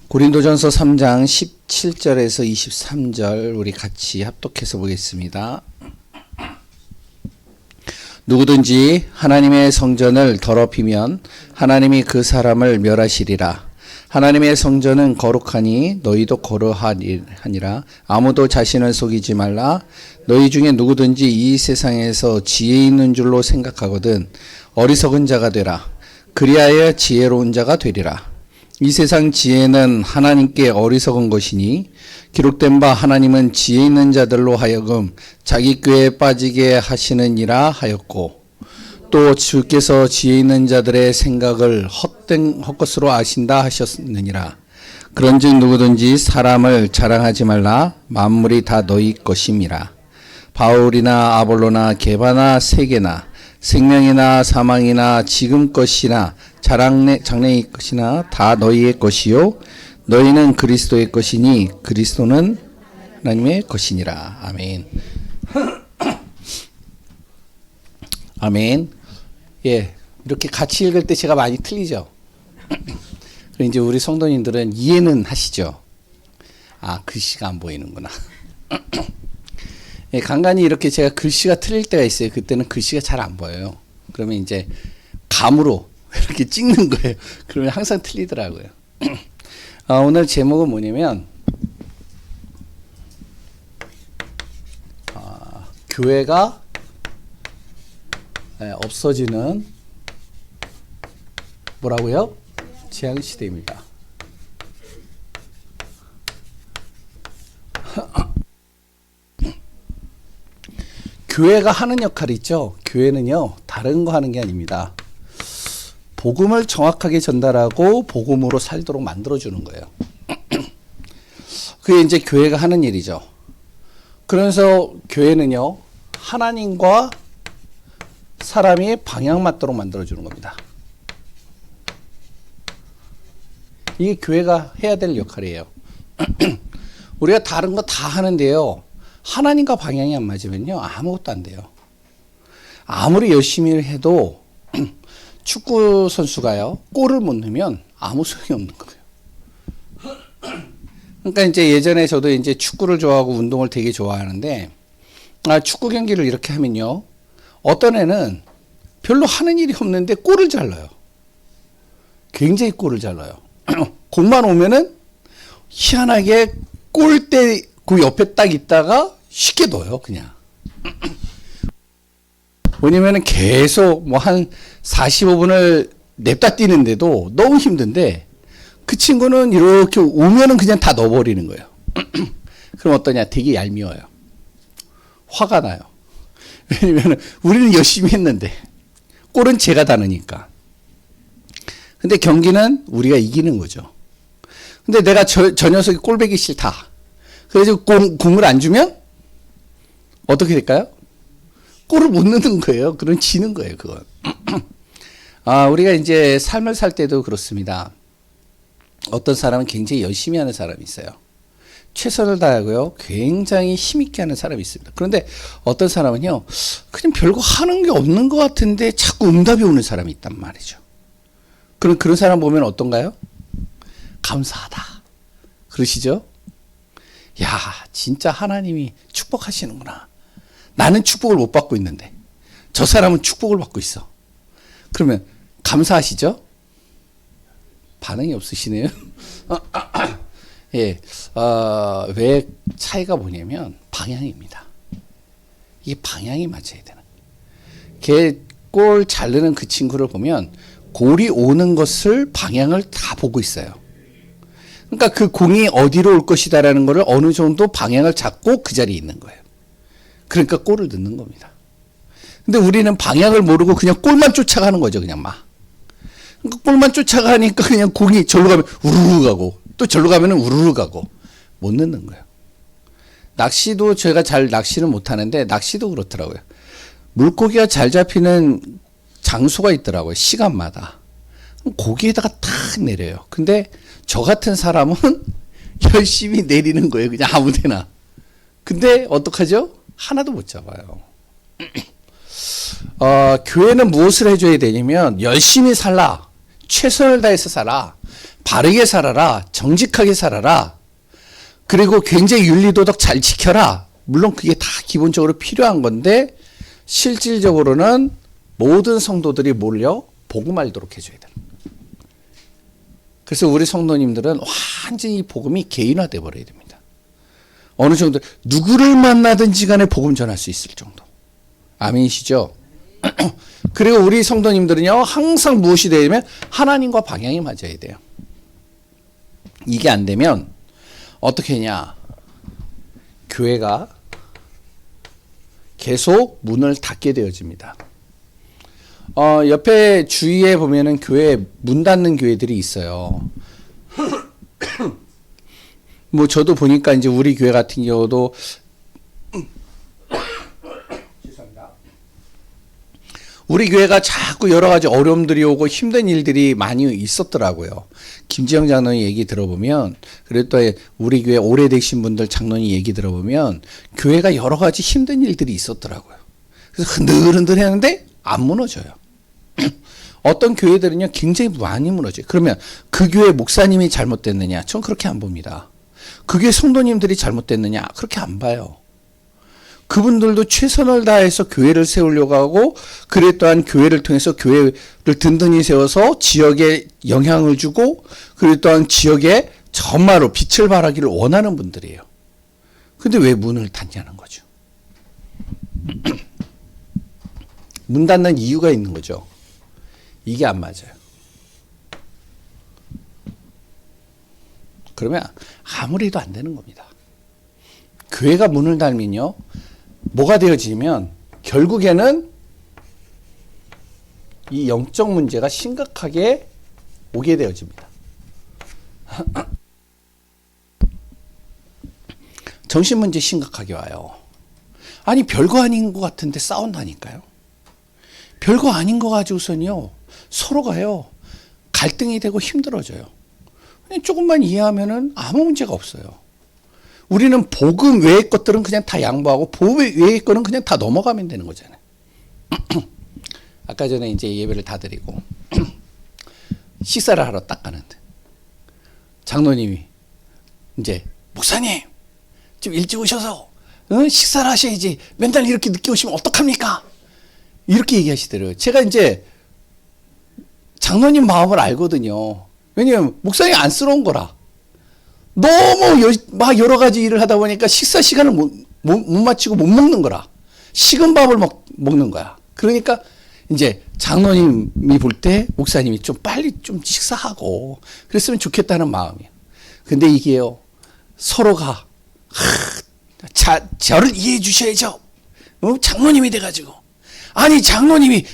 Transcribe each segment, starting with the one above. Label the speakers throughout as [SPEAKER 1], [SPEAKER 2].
[SPEAKER 1] 고린도전서 3장 17절에서 23절 우리 같이 합독해서 보겠습니다. 누구든지 하나님의 성전을 더럽히면 하나님이 그 사람을 멸하시리라. 하나님의 성전은 거룩하니 너희도 거룩하니라. 아무도 자신을 속이지 말라. 너희 중에 누구든지 이 세상에서 지혜 있는 줄로 생각하거든 어리석은 자가 되라. 그리하여 지혜로운 자가 되리라. 이 세상 지혜는 하나님께 어리석은 것이니 기록된 바 하나님은 지혜 있는 자들로 하여금 자기 꾀에 빠지게 하시느니라 하였고, 또 주께서 지혜 있는 자들의 생각을 헛것으로 아신다 하셨느니라. 그런즉 누구든지 사람을 자랑하지 말라. 만물이 다 너희 것임이라. 바울이나 아볼로나 게바나 세계나 생명이나 사망이나 지금 것이나 장래의 것이나 다 너희의 것이요 너희는 그리스도의 것이니 그리스도는 하나님의 것이니라. 아멘. 아멘. 예, 이렇게 같이 읽을 때 제가 많이 틀리죠. 그럼 이제 우리 성도님들은 이해는 하시죠. 아, 글씨가 안 보이는구나. 예, 간간히 이렇게 제가 글씨가 틀릴 때가 있어요. 그때는 글씨가 잘 안 보여요. 그러면 이제 감으로 이렇게 찍는 거예요. 그러면 항상 틀리더라고요. 오늘 제목은 뭐냐면 교회가 없어지는 뭐라고요? 재앙시대입니다. 교회가 하는 역할이 있죠. 교회는요, 다른 거 하는 게 아닙니다. 복음을 정확하게 전달하고 복음으로 살도록 만들어주는 거예요. 그게 이제 교회가 하는 일이죠. 그래서 교회는요, 하나님과 사람이 방향 맞도록 만들어주는 겁니다. 이게 교회가 해야 될 역할이에요. 우리가 다른 거 다 하는데요, 하나님과 방향이 안 맞으면요, 아무것도 안 돼요. 아무리 열심히 해도 축구 선수가요, 골을 못 넣으면 아무 소용이 없는 거예요. 그러니까 이제 예전에 저도 이제 축구를 좋아하고 운동을 되게 좋아하는데, 축구 경기를 이렇게 하면요, 어떤 애는 별로 하는 일이 없는데 골을 잘 넣어요. 굉장히 골을 잘 넣어요. 공만 오면은 희한하게 골대 그 옆에 딱 있다가 쉽게 넣어요, 그냥. 왜냐면은 계속 뭐 한 45분을 냅다 뛰는데도 너무 힘든데 그 친구는 이렇게 오면은 그냥 다 넣어버리는 거예요. 그럼 어떠냐? 되게 얄미워요. 화가 나요. 왜냐면은 우리는 열심히 했는데 골은 제가 다 넣으니까. 근데 경기는 우리가 이기는 거죠. 근데 내가 저 녀석이 꼴배기 싫다. 그래서 공을 안 주면 어떻게 될까요? 골을 못 넣는 거예요. 그럼 지는 거예요, 그건. 우리가 이제 삶을 살 때도 그렇습니다. 어떤 사람은 굉장히 열심히 하는 사람이 있어요. 최선을 다하고요, 굉장히 힘있게 하는 사람이 있습니다. 그런데 어떤 사람은요, 그냥 별거 하는 게 없는 것 같은데 자꾸 응답이 오는 사람이 있단 말이죠. 그런 사람 보면 어떤가요? 감사하다. 그러시죠? 야, 진짜 하나님이 축복하시는구나. 나는 축복을 못 받고 있는데 저 사람은 축복을 받고 있어. 그러면 감사하시죠? 반응이 없으시네요. 예, 왜 차이가 뭐냐면 방향입니다. 이게 방향이 맞아야 되는. 걔 골 잘 넣는 그 친구를 보면 골이 오는 것을 방향을 다 보고 있어요. 그러니까 그 공이 어디로 올 것이다라는 것을 어느 정도 방향을 잡고 그 자리에 있는 거예요. 그러니까 골을 넣는 겁니다. 근데 우리는 방향을 모르고 그냥 골만 쫓아가는 거죠, 그냥 막. 그러니까 골만 쫓아가니까 그냥 공이 절로 가면 우르르 가고 또 절로 가면 우르르 가고 못 넣는 거예요. 낚시도 제가 잘 낚시는 못 하는데 낚시도 그렇더라고요. 물고기가 잘 잡히는 장소가 있더라고요, 시간마다. 거기에다가 탁 내려요. 근데 저 같은 사람은 열심히 내리는 거예요, 그냥 아무 데나. 근데 어떡하죠? 하나도 못 잡아요. 교회는 무엇을 해줘야 되냐면 열심히 살라. 최선을 다해서 살아. 바르게 살아라. 정직하게 살아라. 그리고 굉장히 윤리도덕 잘 지켜라. 물론 그게 다 기본적으로 필요한 건데 실질적으로는 모든 성도들이 몰려 복음 알도록 해줘야 돼요. 그래서 우리 성도님들은 완전히 복음이 개인화돼 버려야 됩니다. 어느 정도 누구를 만나든지 간에 복음 전할 수 있을 정도. 아멘이시죠? 그리고 우리 성도님들은요 항상 무엇이 되냐면 하나님과 방향이 맞아야 돼요. 이게 안 되면 어떻게 하냐, 교회가 계속 문을 닫게 되어집니다. 옆에 주위에 보면은 교회 문 닫는 교회들이 있어요. 뭐 저도 보니까 이제 우리 교회 같은 경우도 우리 교회가 자꾸 여러 가지 어려움들이 오고 힘든 일들이 많이 있었더라고요. 김지영 장로님 얘기 들어보면, 그리고 또 우리 교회 오래되신 분들 장로님 얘기 들어보면 교회가 여러 가지 힘든 일들이 있었더라고요. 그래서 흔들흔들 했는데 안 무너져요. 어떤 교회들은요 굉장히 많이 무너져요. 그러면 그 교회 목사님이 잘못됐느냐? 전 그렇게 안 봅니다. 그 교회 성도님들이 잘못됐느냐? 그렇게 안 봐요. 그분들도 최선을 다해서 교회를 세우려고 하고, 그래 또한 교회를 통해서 교회를 든든히 세워서 지역에 영향을 주고, 그래 또한 지역에 정말로 빛을 발하기를 원하는 분들이에요. 근데 왜 문을 닫냐는 거죠. 문 닫는 이유가 있는 거죠. 이게 안 맞아요. 그러면 아무리 해도 안 되는 겁니다. 교회가 문을 닫으면요 뭐가 되어지면 결국에는 이 영적 문제가 심각하게 오게 되어집니다. 정신 문제 심각하게 와요. 아니 별거 아닌 것 같은데 싸운다니까요. 별거 아닌 거 가지고선요 서로가요 갈등이 되고 힘들어져요. 조금만 이해하면은 아무 문제가 없어요. 우리는 복음 외의 것들은 그냥 다 양보하고 복음 외의 거는 그냥 다 넘어가면 되는 거잖아요. 아까 전에 이제 예배를 다 드리고 식사를 하러 딱 가는데 장로님이 이제 목사님 좀 일찍 오셔서 식사를 하셔야지 맨날 이렇게 늦게 오시면 어떡합니까? 이렇게 얘기하시더라고요. 제가 이제 장로님 마음을 알거든요. 왜냐면 목사님이 안쓰러운 거라. 너무 막 여러 가지 일을 하다 보니까 식사 시간을 못 맞추고 못 먹는 거라. 식은 밥을 먹는 거야. 그러니까 이제 장로님이 볼 때 목사님이 좀 빨리 좀 식사하고 그랬으면 좋겠다는 마음이에요. 근데 이게요, 서로가, 저를 이해해 주셔야죠. 장로님이 돼가지고. 아니, 장로님이,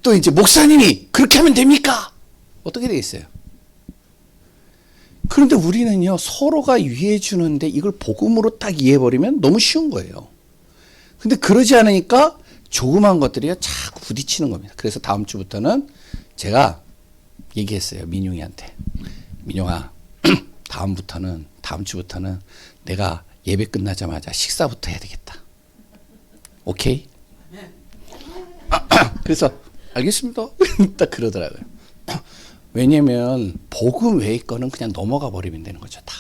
[SPEAKER 1] 또 이제 목사님이 그렇게 하면 됩니까? 어떻게 되겠어요? 그런데 우리는요, 서로가 이해해 주는데 이걸 복음으로 딱 이해해버리면 너무 쉬운 거예요. 근데 그러지 않으니까 조그만 것들이요, 자꾸 부딪히는 겁니다. 그래서 다음 주부터는 제가 얘기했어요, 민용이한테. 민용아, 다음 주부터는 내가 예배 끝나자마자 식사부터 해야 되겠다. 오케이? 그래서 알겠습니다. 딱 그러더라고요. 왜냐면 복음 외의 거는 그냥 넘어가 버리면 되는 거죠. 다.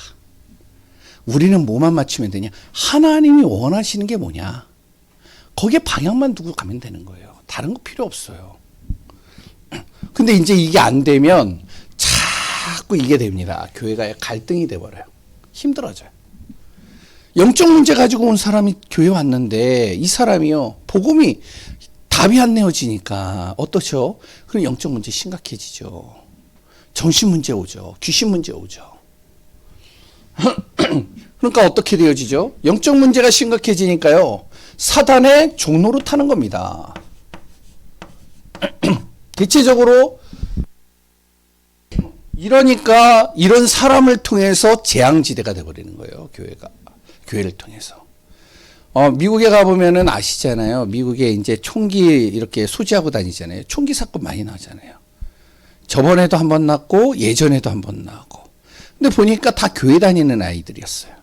[SPEAKER 1] 우리는 뭐만 맞추면 되냐? 하나님이 원하시는 게 뭐냐? 거기에 방향만 두고 가면 되는 거예요. 다른 거 필요 없어요. 근데 이제 이게 안 되면 자꾸 이게 됩니다. 교회가 갈등이 돼버려요. 힘들어져요. 영적 문제 가지고 온 사람이 교회 왔는데 이 사람이요, 복음이 답이 안 내어지니까 어떠죠? 그럼 영적 문제 심각해지죠. 정신 문제 오죠. 귀신 문제 오죠. 그러니까 어떻게 되어지죠? 영적 문제가 심각해지니까요, 사단의 종로로 타는 겁니다. 대체적으로 이러니까 이런 사람을 통해서 재앙지대가 돼버리는 거예요. 교회를 통해서. 미국에 가보면은 아시잖아요. 미국에 이제 총기 이렇게 소지하고 다니잖아요. 총기 사건 많이 나잖아요. 저번에도 한 번 났고, 예전에도 한 번 나고. 근데 보니까 다 교회 다니는 아이들이었어요.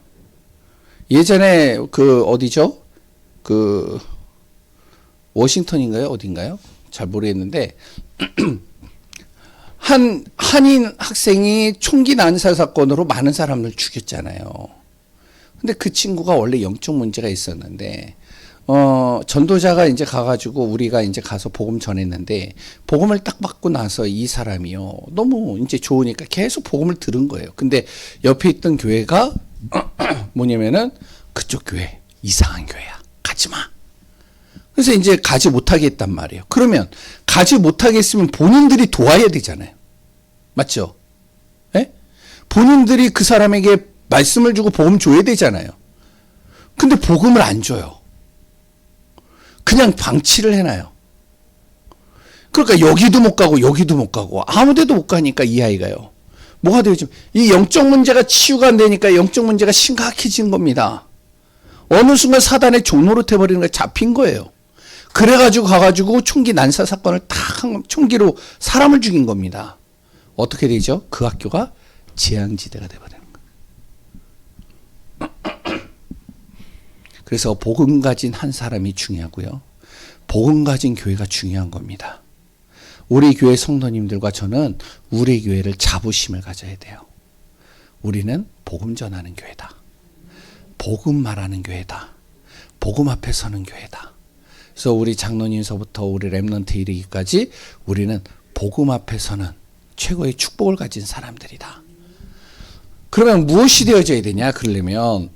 [SPEAKER 1] 예전에 어디죠? 워싱턴인가요? 어딘가요? 잘 모르겠는데, 한 한인 학생이 총기 난사 사건으로 많은 사람을 죽였잖아요. 근데 그 친구가 원래 영적 문제가 있었는데, 전도자가 이제 가가지고 우리가 이제 가서 복음 전했는데, 복음을 딱 받고 나서 이 사람이요. 너무 이제 좋으니까 계속 복음을 들은 거예요. 근데 옆에 있던 교회가 뭐냐면은 그쪽 교회, 이상한 교회야. 가지 마. 그래서 이제 가지 못하게 했단 말이에요. 그러면 가지 못하게 했으면 본인들이 도와야 되잖아요. 맞죠? 예? 본인들이 그 사람에게 말씀을 주고 복음 줘야 되잖아요. 근데 복음을 안 줘요. 그냥 방치를 해놔요. 그러니까 여기도 못 가고 여기도 못 가고 아무 데도 못 가니까 이 아이가요. 뭐가 되죠? 이 영적 문제가 치유가 안 되니까 영적 문제가 심각해진 겁니다. 어느 순간 사단의 종로로 돼버리는 거에 잡힌 거예요. 그래가지고 가가지고 총기 난사 사건을 총기로 사람을 죽인 겁니다. 어떻게 되죠? 그 학교가 재앙지대가 돼버리는 거예요. 그래서 복음 가진 한 사람이 중요하고요. 복음 가진 교회가 중요한 겁니다. 우리 교회 성도님들과 저는 우리 교회를 자부심을 가져야 돼요. 우리는 복음 전하는 교회다. 복음 말하는 교회다. 복음 앞에 서는 교회다. 그래서 우리 장로님서부터 우리 렘넌트 이르기까지 우리는 복음 앞에 서는 최고의 축복을 가진 사람들이다. 그러면 무엇이 되어져야 되냐? 그러려면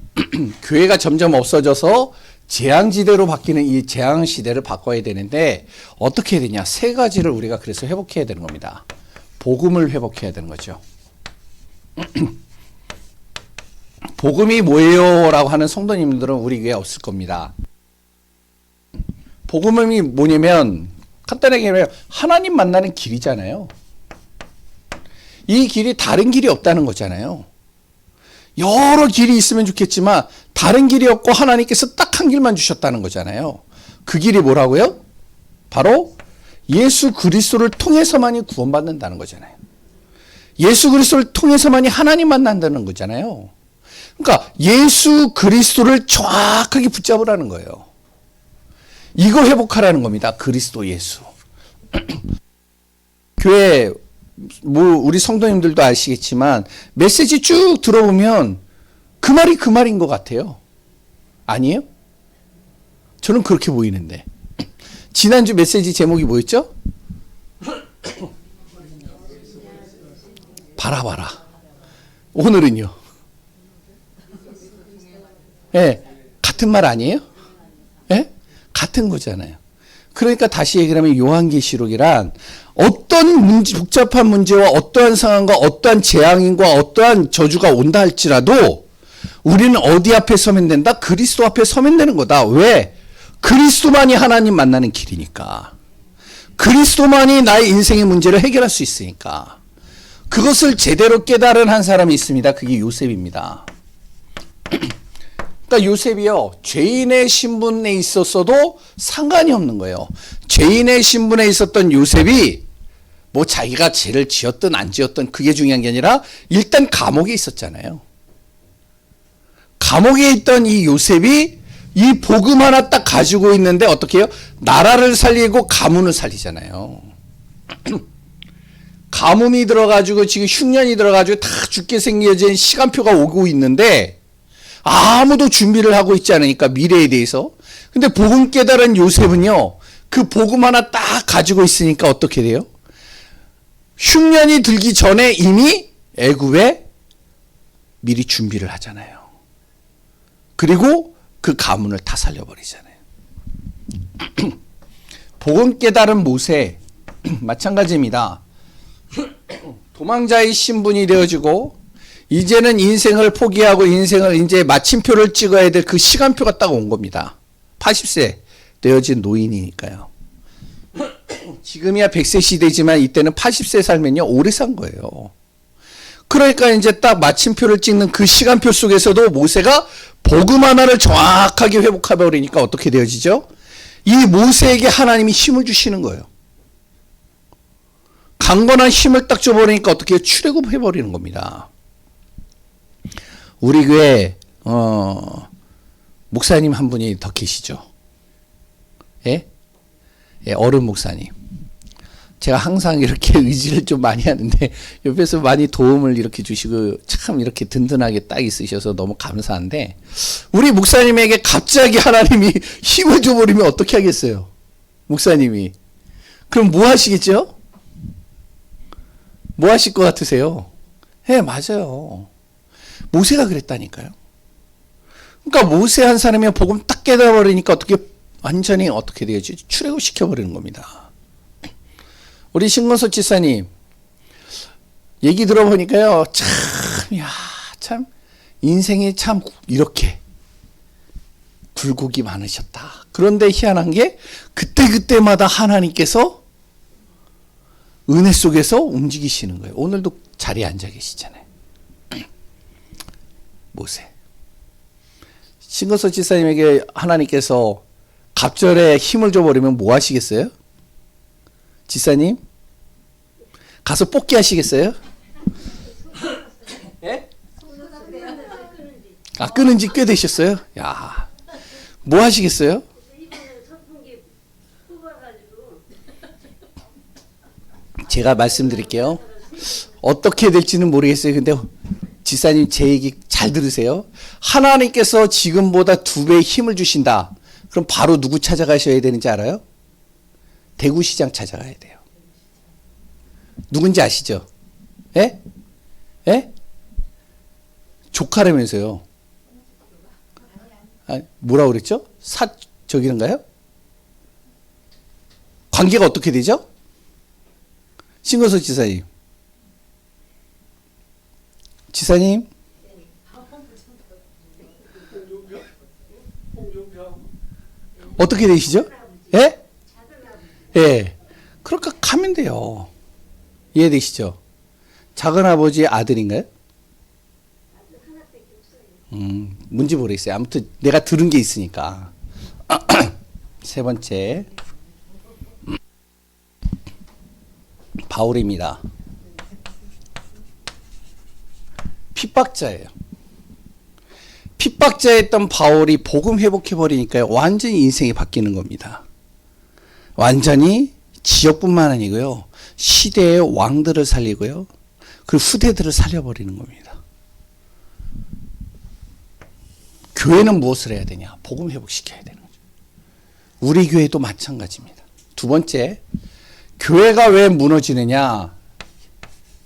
[SPEAKER 1] 교회가 점점 없어져서 재앙지대로 바뀌는 이 재앙시대를 바꿔야 되는데 어떻게 해야 되냐? 세 가지를 우리가 그래서 회복해야 되는 겁니다. 복음을 회복해야 되는 거죠. 복음이 뭐예요? 라고 하는 성도님들은 우리 교회에 없을 겁니다. 복음이 뭐냐면 간단하게 말하면 하나님 만나는 길이잖아요. 이 길이 다른 길이 없다는 거잖아요. 여러 길이 있으면 좋겠지만 다른 길이 없고 하나님께서 딱 한 길만 주셨다는 거잖아요. 그 길이 뭐라고요? 바로 예수 그리스도를 통해서만이 구원받는다는 거잖아요. 예수 그리스도를 통해서만이 하나님 만난다는 거잖아요. 그러니까 예수 그리스도를 정확하게 붙잡으라는 거예요. 이거 회복하라는 겁니다. 그리스도 예수. 교회 우리 성도님들도 아시겠지만 메시지 쭉 들어보면 그 말이 그 말인 것 같아요. 아니에요? 저는 그렇게 보이는데. 지난주 메시지 제목이 뭐였죠? 바라봐라. 오늘은요? 네, 같은 말 아니에요? 네? 같은 거잖아요. 그러니까 다시 얘기를 하면 요한계시록이란 어떤 복잡한 문제와 어떠한 상황과 어떠한 재앙인과 어떠한 저주가 온다 할지라도 우리는 어디 앞에 서면 된다? 그리스도 앞에 서면 되는 거다. 왜? 그리스도만이 하나님 만나는 길이니까. 그리스도만이 나의 인생의 문제를 해결할 수 있으니까. 그것을 제대로 깨달은 한 사람이 있습니다. 그게 요셉입니다. 그러니까 요셉이요, 죄인의 신분에 있었어도 상관이 없는 거예요. 죄인의 신분에 있었던 요셉이 뭐 자기가 죄를 지었든 안 지었든 그게 중요한 게 아니라 일단 감옥에 있었잖아요. 감옥에 있던 이 요셉이 이 복음 하나 딱 가지고 있는데 어떻게 해요? 나라를 살리고 가문을 살리잖아요. 가뭄이 들어가지고 지금 흉년이 들어가지고 다 죽게 생겨진 시간표가 오고 있는데 아무도 준비를 하고 있지 않으니까 미래에 대해서. 근데 복음 깨달은 요셉은요, 그 복음 하나 딱 가지고 있으니까 어떻게 돼요? 흉년이 들기 전에 이미 애굽에 미리 준비를 하잖아요. 그리고 그 가문을 다 살려버리잖아요. 복음 깨달은 모세 마찬가지입니다. 도망자의 신분이 되어지고 이제는 인생을 포기하고 인생을 이제 마침표를 찍어야 될 그 시간표가 딱 온 겁니다. 80세 되어진 노인이니까요. 지금이야 100세 시대지만 이때는 80세 살면요 오래 산 거예요. 그러니까 이제 딱 마침표를 찍는 그 시간표 속에서도 모세가 복음 하나를 정확하게 회복해 버리니까 어떻게 되어지죠? 이 모세에게 하나님이 힘을 주시는 거예요. 강건한 힘을 딱 줘버리니까 어떻게 해요? 출애굽해 버리는 겁니다. 우리 교회 목사님 한 분이 더 계시죠. 예? 예, 어른 목사님. 제가 항상 이렇게 의지를 좀 많이 하는데 옆에서 많이 도움을 이렇게 주시고 참 이렇게 든든하게 딱 있으셔서 너무 감사한데, 우리 목사님에게 갑자기 하나님이 힘을 줘버리면 어떻게 하겠어요? 목사님이. 그럼 뭐 하시겠죠? 뭐 하실 것 같으세요? 예, 맞아요. 모세가 그랬다니까요. 그러니까 모세 한 사람이 복음 딱 깨달아버리니까 어떻게 완전히 어떻게 되지? 출애굽시켜버리는 겁니다. 우리 신건석 지사님 얘기 들어보니까요, 참 인생이 참 이렇게 굴곡이 많으셨다. 그런데 희한한 게 그때마다 하나님께서 은혜 속에서 움직이시는 거예요. 오늘도 자리에 앉아 계시잖아요. 모세. 신건석 지사님에게 하나님께서 갑절에 힘을 줘버리면 뭐 하시겠어요? 지사님? 가서 뽑기 하시겠어요? 예? 아, 끊은 지 꽤 되셨어요? 야, 뭐 하시겠어요? 제가 말씀드릴게요. 어떻게 될지는 모르겠어요. 근데 지사님 제 얘기 잘 들으세요. 하나님께서 지금보다 2배의 힘을 주신다. 그럼 바로 누구 찾아가셔야 되는지 알아요? 대구시장 찾아가야 돼요. 누군지 아시죠? 예? 예? 조카라면서요. 아, 뭐라고 그랬죠? 저기인가요? 관계가 어떻게 되죠? 신건석 지사님. 지사님? 어떻게 되시죠? 예? 예. 그러니까 가면 돼요. 이해되시죠? 작은아버지 아들인가요? 뭔지 모르겠어요. 아무튼 내가 들은 게 있으니까. 세 번째. 바울입니다. 핍박자예요. 핍박자였던 바울이 복음 회복해버리니까요, 완전히 인생이 바뀌는 겁니다. 완전히 지역뿐만 아니고요, 시대의 왕들을 살리고요, 그 후대들을 살려버리는 겁니다. 교회는 무엇을 해야 되냐? 복음 회복시켜야 되는 거죠. 우리 교회도 마찬가지입니다. 두 번째, 교회가 왜 무너지느냐?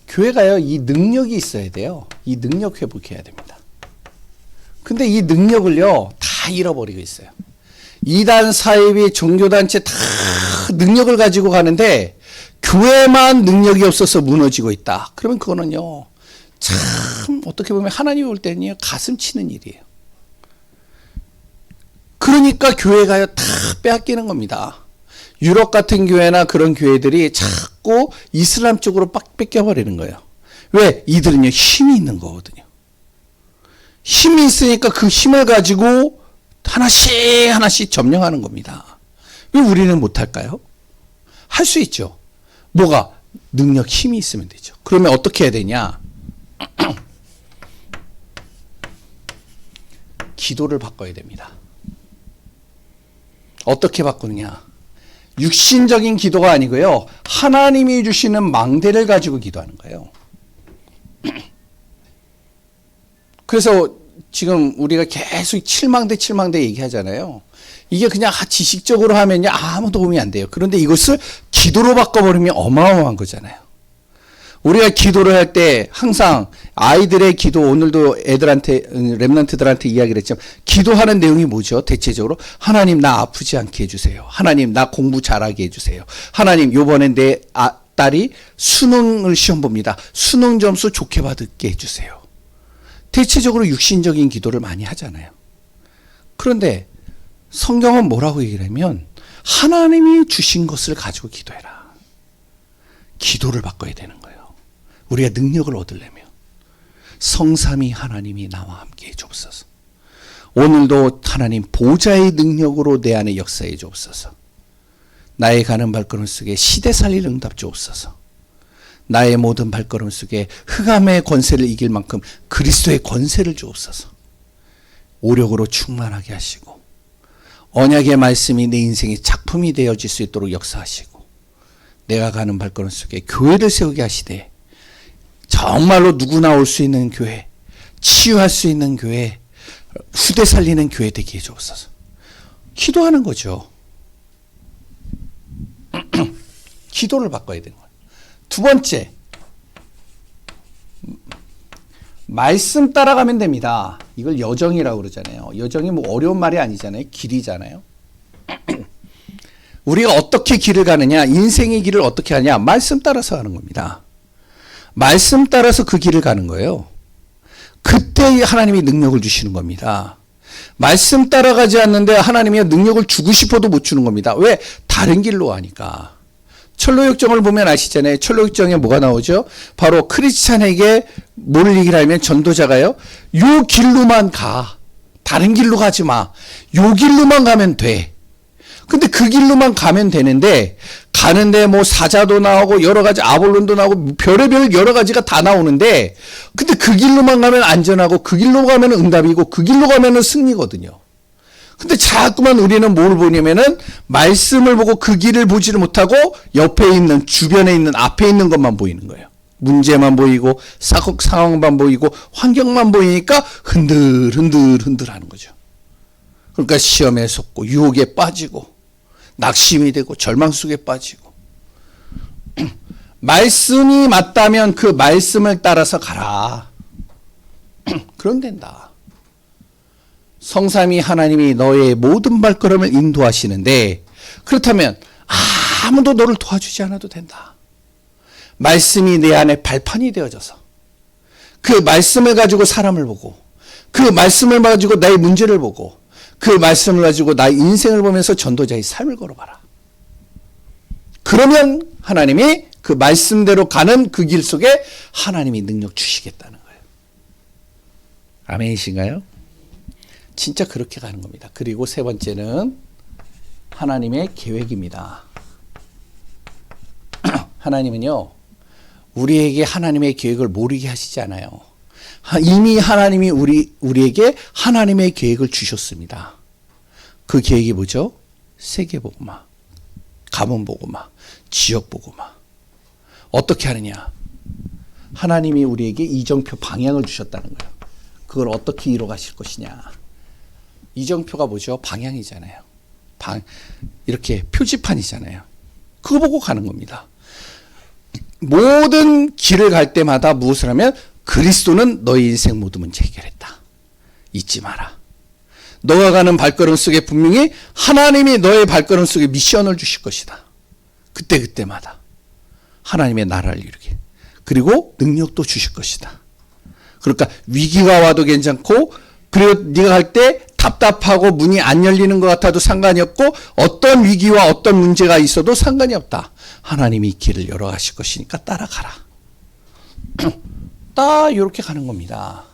[SPEAKER 1] 교회가요, 이 능력이 있어야 돼요. 이 능력 회복해야 됩니다. 근데 이 능력을요, 다 잃어버리고 있어요. 이단, 사이비, 종교단체 다 능력을 가지고 가는데 교회만 능력이 없어서 무너지고 있다. 그러면 그거는요, 참 어떻게 보면 하나님이 볼 때는요, 가슴 치는 일이에요. 그러니까 교회가요, 다 빼앗기는 겁니다. 유럽 같은 교회나 그런 교회들이 자꾸 이슬람 쪽으로 빡 뺏겨버리는 거예요. 왜? 이들은요, 힘이 있는 거거든요. 힘이 있으니까 그 힘을 가지고 하나씩 점령하는 겁니다. 왜 우리는 못할까요? 할 수 있죠. 뭐가? 능력, 힘이 있으면 되죠. 그러면 어떻게 해야 되냐? 기도를 바꿔야 됩니다. 어떻게 바꾸느냐? 육신적인 기도가 아니고요, 하나님이 주시는 망대를 가지고 기도하는 거예요. 그래서 지금 우리가 계속 칠망대 얘기하잖아요. 이게 그냥 지식적으로 하면요, 아무 도움이 안 돼요. 그런데 이것을 기도로 바꿔버리면 어마어마한 거잖아요. 우리가 기도를 할 때 항상 아이들의 기도, 오늘도 애들한테, 렘넌트들한테 이야기를 했지만, 기도하는 내용이 뭐죠? 대체적으로 하나님 나 아프지 않게 해주세요. 하나님 나 공부 잘하게 해주세요. 하나님 요번에 내 딸이 수능을 시험 봅니다. 수능 점수 좋게 받게 해주세요. 대체적으로 육신적인 기도를 많이 하잖아요. 그런데 성경은 뭐라고 얘기를 하면, 하나님이 주신 것을 가지고 기도해라. 기도를 바꿔야 되는 거예요. 우리가 능력을 얻으려면 성삼위 하나님이 나와 함께 해주옵소서. 오늘도 하나님 보좌의 능력으로 내 안에 역사해 주옵소서. 나의 가는 발걸음 속에 시대 살릴 응답 주옵소서. 나의 모든 발걸음 속에 흑암의 권세를 이길 만큼 그리스도의 권세를 주옵소서. 오력으로 충만하게 하시고 언약의 말씀이 내 인생의 작품이 되어질 수 있도록 역사하시고, 내가 가는 발걸음 속에 교회를 세우게 하시되 정말로 누구나 올 수 있는 교회, 치유할 수 있는 교회, 후대 살리는 교회 되게 해주옵소서. 기도하는 거죠. 기도를 바꿔야 되는 거예요. 두 번째, 말씀 따라가면 됩니다. 이걸 여정이라고 그러잖아요. 여정이 뭐 어려운 말이 아니잖아요. 길이잖아요. 우리가 어떻게 길을 가느냐, 인생의 길을 어떻게 하냐, 말씀 따라서 가는 겁니다. 말씀 따라서 그 길을 가는 거예요. 그때 하나님이 능력을 주시는 겁니다. 말씀 따라가지 않는데 하나님이 능력을 주고 싶어도 못 주는 겁니다. 왜? 다른 길로 하니까. 철로역정을 보면 아시잖아요. 철로역정에 뭐가 나오죠? 바로 크리스찬에게 뭘 얘기를 하면 전도자가요, 요 길로만 가. 다른 길로 가지 마. 요 길로만 가면 돼. 근데 그 길로만 가면 되는데, 가는데 뭐 사자도 나오고 여러 가지 아볼론도 나오고 별의별 여러 가지가 다 나오는데, 근데 그 길로만 가면 안전하고 그 길로 가면 응답이고 그 길로 가면 승리거든요. 근데 자꾸만 우리는 뭘 보냐면은 말씀을 보고 그 길을 보지를 못하고 옆에 있는, 주변에 있는, 앞에 있는 것만 보이는 거예요. 문제만 보이고 상황만 보이고 환경만 보이니까 흔들 하는 거죠. 그러니까 시험에 속고 유혹에 빠지고 낙심이 되고 절망 속에 빠지고. 말씀이 맞다면 그 말씀을 따라서 가라. 그럼 된다. 성삼위 하나님이 너의 모든 발걸음을 인도하시는데, 그렇다면 아무도 너를 도와주지 않아도 된다. 말씀이 내 안에 발판이 되어져서 그 말씀을 가지고 사람을 보고, 그 말씀을 가지고 나의 문제를 보고, 그 말씀을 가지고 나의 인생을 보면서 전도자의 삶을 걸어봐라. 그러면 하나님이 그 말씀대로 가는 그 길 속에 하나님이 능력 주시겠다는 거예요. 아멘이신가요? 진짜 그렇게 가는 겁니다. 그리고 세 번째는 하나님의 계획입니다. 하나님은요, 우리에게 하나님의 계획을 모르게 하시지 않아요. 이미 하나님이 우리에게 하나님의 계획을 주셨습니다. 그 계획이 뭐죠? 세계복음화, 가문복음화, 지역복음화. 어떻게 하느냐? 하나님이 우리에게 이정표 방향을 주셨다는 거예요. 그걸 어떻게 이뤄가실 것이냐? 이정표가 뭐죠? 방향이잖아요. 이렇게 표지판이잖아요. 그거 보고 가는 겁니다. 모든 길을 갈 때마다 무엇을 하면, 그리스도는 너의 인생 모든 문제 해결했다. 잊지 마라. 너가 가는 발걸음 속에 분명히 하나님이 너의 발걸음 속에 미션을 주실 것이다. 그때마다 하나님의 나라를 이루게. 그리고 능력도 주실 것이다. 그러니까 위기가 와도 괜찮고, 그리고 네가 갈 때 답답하고 문이 안 열리는 것 같아도 상관이 없고, 어떤 위기와 어떤 문제가 있어도 상관이 없다. 하나님이 길을 열어가실 것이니까 따라가라. 딱 이렇게 가는 겁니다.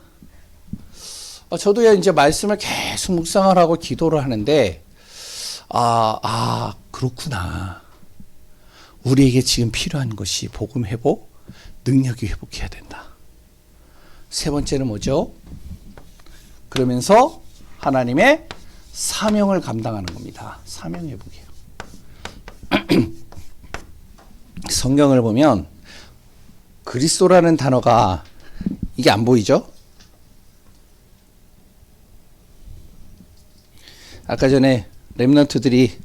[SPEAKER 1] 저도 이제 말씀을 계속 묵상을 하고 기도를 하는데, 그렇구나. 우리에게 지금 필요한 것이 복음 회복, 능력이 회복해야 된다. 세 번째는 뭐죠? 그러면서 하나님의 사명을 감당하는 겁니다. 사명 회복이에요. 성경을 보면 그리스도라는 단어가, 이게 안 보이죠? 아까 전에 렘넌트들이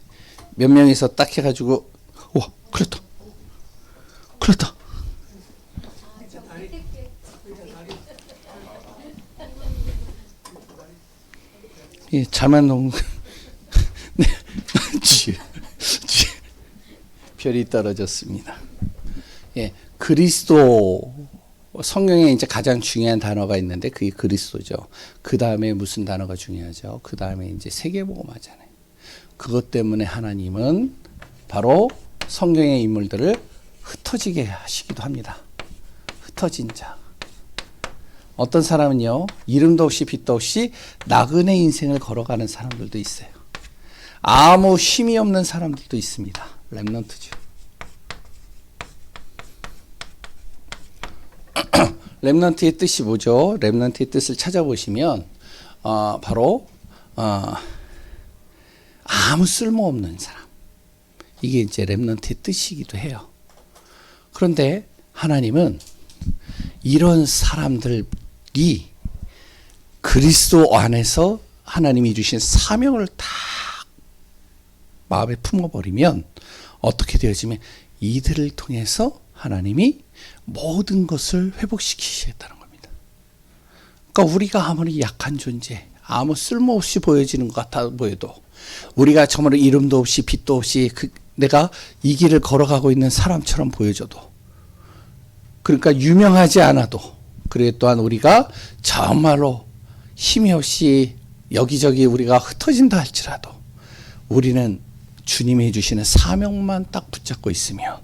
[SPEAKER 1] 몇 명이서 딱 해가지고, 와, 큰일 났다. 예, 자만 너무 네, 별이 떨어졌습니다. 예, 그리스도, 성경에 이제 가장 중요한 단어가 있는데 그게 그리스도죠. 그 다음에 무슨 단어가 중요하죠? 그 다음에 이제 세계복음화잖아요. 그것 때문에 하나님은 바로 성경의 인물들을 흩어지게 하시기도 합니다. 흩어진 자. 어떤 사람은요, 이름도 없이 빛도 없이 나그네 인생을 걸어가는 사람들도 있어요. 아무 힘이 없는 사람들도 있습니다. 렘넌트죠. 렘넌트의 뜻이 뭐죠? 렘넌트의 뜻을 찾아보시면 바로 아무 쓸모없는 사람. 이게 이제 렘넌트의 뜻이기도 해요. 그런데 하나님은 이런 사람들이 그리스도 안에서 하나님이 주신 사명을 다 마음에 품어버리면 어떻게 되어지면 이들을 통해서 하나님이 모든 것을 회복시키시겠다는 겁니다. 그러니까 우리가 아무리 약한 존재, 아무 쓸모없이 보여지는 것 같아 보여도, 우리가 정말 이름도 없이 빛도 없이 내가 이 길을 걸어가고 있는 사람처럼 보여져도, 그러니까 유명하지 않아도, 그리고 또한 우리가 정말로 힘이 없이 여기저기 우리가 흩어진다 할지라도 우리는 주님이 주시는 사명만 딱 붙잡고 있으면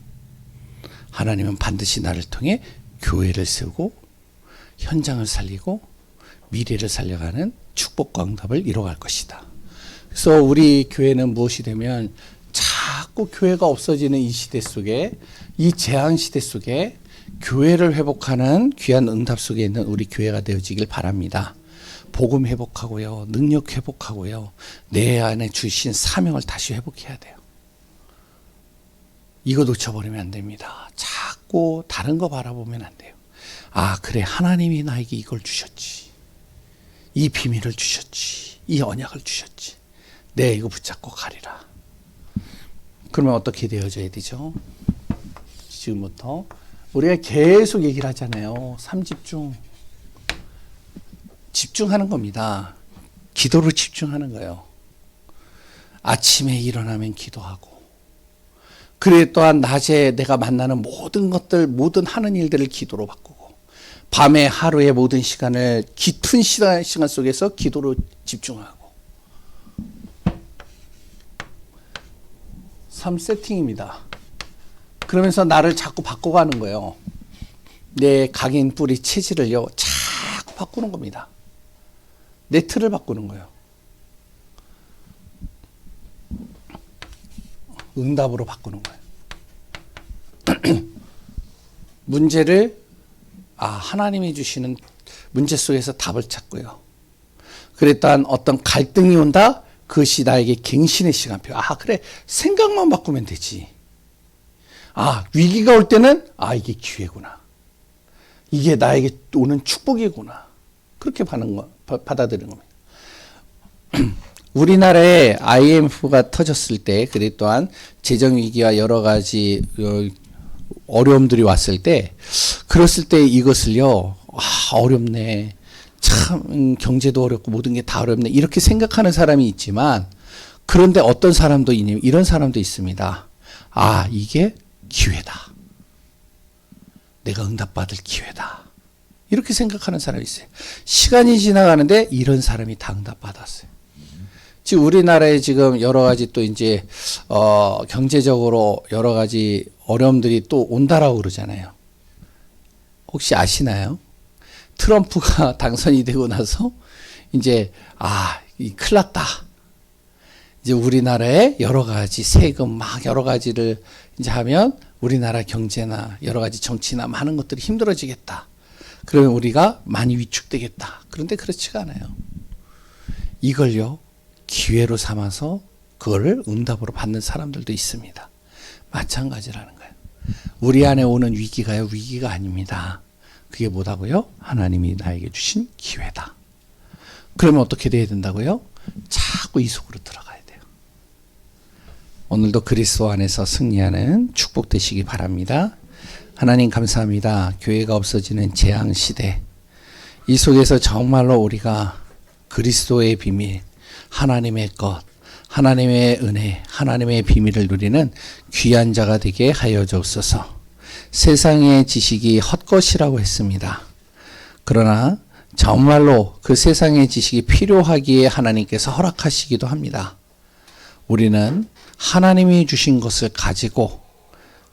[SPEAKER 1] 하나님은 반드시 나를 통해 교회를 세우고 현장을 살리고 미래를 살려가는 축복과 응답을 이뤄갈 것이다. 그래서 우리 교회는 무엇이 되면 자꾸 교회가 없어지는 이 시대 속에, 이 재앙 시대 속에 교회를 회복하는 귀한 응답 속에 있는 우리 교회가 되어지길 바랍니다. 복음 회복하고요, 능력 회복하고요, 내 안에 주신 사명을 다시 회복해야 돼요. 이거 놓쳐버리면 안 됩니다. 자꾸 다른 거 바라보면 안 돼요. 아, 그래, 하나님이 나에게 이걸 주셨지, 이 비밀을 주셨지, 이 언약을 주셨지, 내 이거 붙잡고 가리라. 그러면 어떻게 되어져야 되죠? 지금부터 우리가 계속 얘기를 하잖아요. 3집중. 집중하는 겁니다. 기도로 집중하는 거예요. 아침에 일어나면 기도하고, 그래 또한 낮에 내가 만나는 모든 것들, 모든 하는 일들을 기도로 바꾸고, 밤에 하루의 모든 시간을 깊은 시간 속에서 기도로 집중하고. 3세팅입니다. 그러면서 나를 자꾸 바꿔가는 거예요. 내 각인 뿌리 체질을요, 자꾸 바꾸는 겁니다. 내 틀을 바꾸는 거예요. 응답으로 바꾸는 거예요. 문제를 하나님이 주시는 문제 속에서 답을 찾고요. 그랬던 어떤 갈등이 온다? 그것이 나에게 갱신의 시간표. 그래, 생각만 바꾸면 되지. 위기가 올 때는 이게 기회구나, 이게 나에게 오는 축복이구나, 그렇게 받아들이는 겁니다. 우리나라에 IMF가 터졌을 때, 그리고 또한 재정위기와 여러 가지 어려움들이 왔을 때, 그랬을 때 이것을요, 어렵네, 참 경제도 어렵고 모든 게 다 어렵네, 이렇게 생각하는 사람이 있지만, 그런데 어떤 사람도 이런 사람도 있습니다. 이게 기회다, 내가 응답받을 기회다, 이렇게 생각하는 사람이 있어요. 시간이 지나가는데 이런 사람이 다 응답받았어요. 지금 우리나라에 지금 여러 가지 또 이제 경제적으로 여러 가지 어려움들이 또 온다라고 그러잖아요. 혹시 아시나요? 트럼프가 당선이 되고 나서 이제 큰일 났다, 이제 우리나라에 여러 가지 세금 막 여러 가지를 이제 하면 우리나라 경제나 여러 가지 정치나 많은 것들이 힘들어지겠다, 그러면 우리가 많이 위축되겠다. 그런데 그렇지가 않아요. 이걸요, 기회로 삼아서 그거를 응답으로 받는 사람들도 있습니다. 마찬가지라는 거예요. 우리 안에 오는 위기가요, 위기가 아닙니다. 그게 뭐다고요? 하나님이 나에게 주신 기회다. 그러면 어떻게 돼야 된다고요? 자꾸 이 속으로 들어가야 돼요. 오늘도 그리스도 안에서 승리하는 축복 되시기 바랍니다. 하나님 감사합니다. 교회가 없어지는 재앙 시대, 이 속에서 정말로 우리가 그리스도의 비밀, 하나님의 것, 하나님의 은혜, 하나님의 비밀을 누리는 귀한 자가 되게 하여 주옵소서. 세상의 지식이 헛것이라고 했습니다. 그러나 정말로 그 세상의 지식이 필요하기에 하나님께서 허락하시기도 합니다. 우리는 하나님이 주신 것을 가지고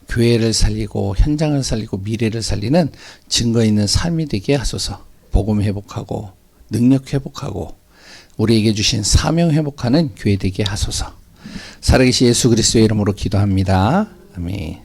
[SPEAKER 1] 교회를 살리고 현장을 살리고 미래를 살리는 증거 있는 삶이 되게 하소서. 복음 회복하고 능력 회복하고 우리에게 주신 사명 회복하는 교회 되게 하소서. 살아계신 예수 그리스도의 이름으로 기도합니다. 아멘.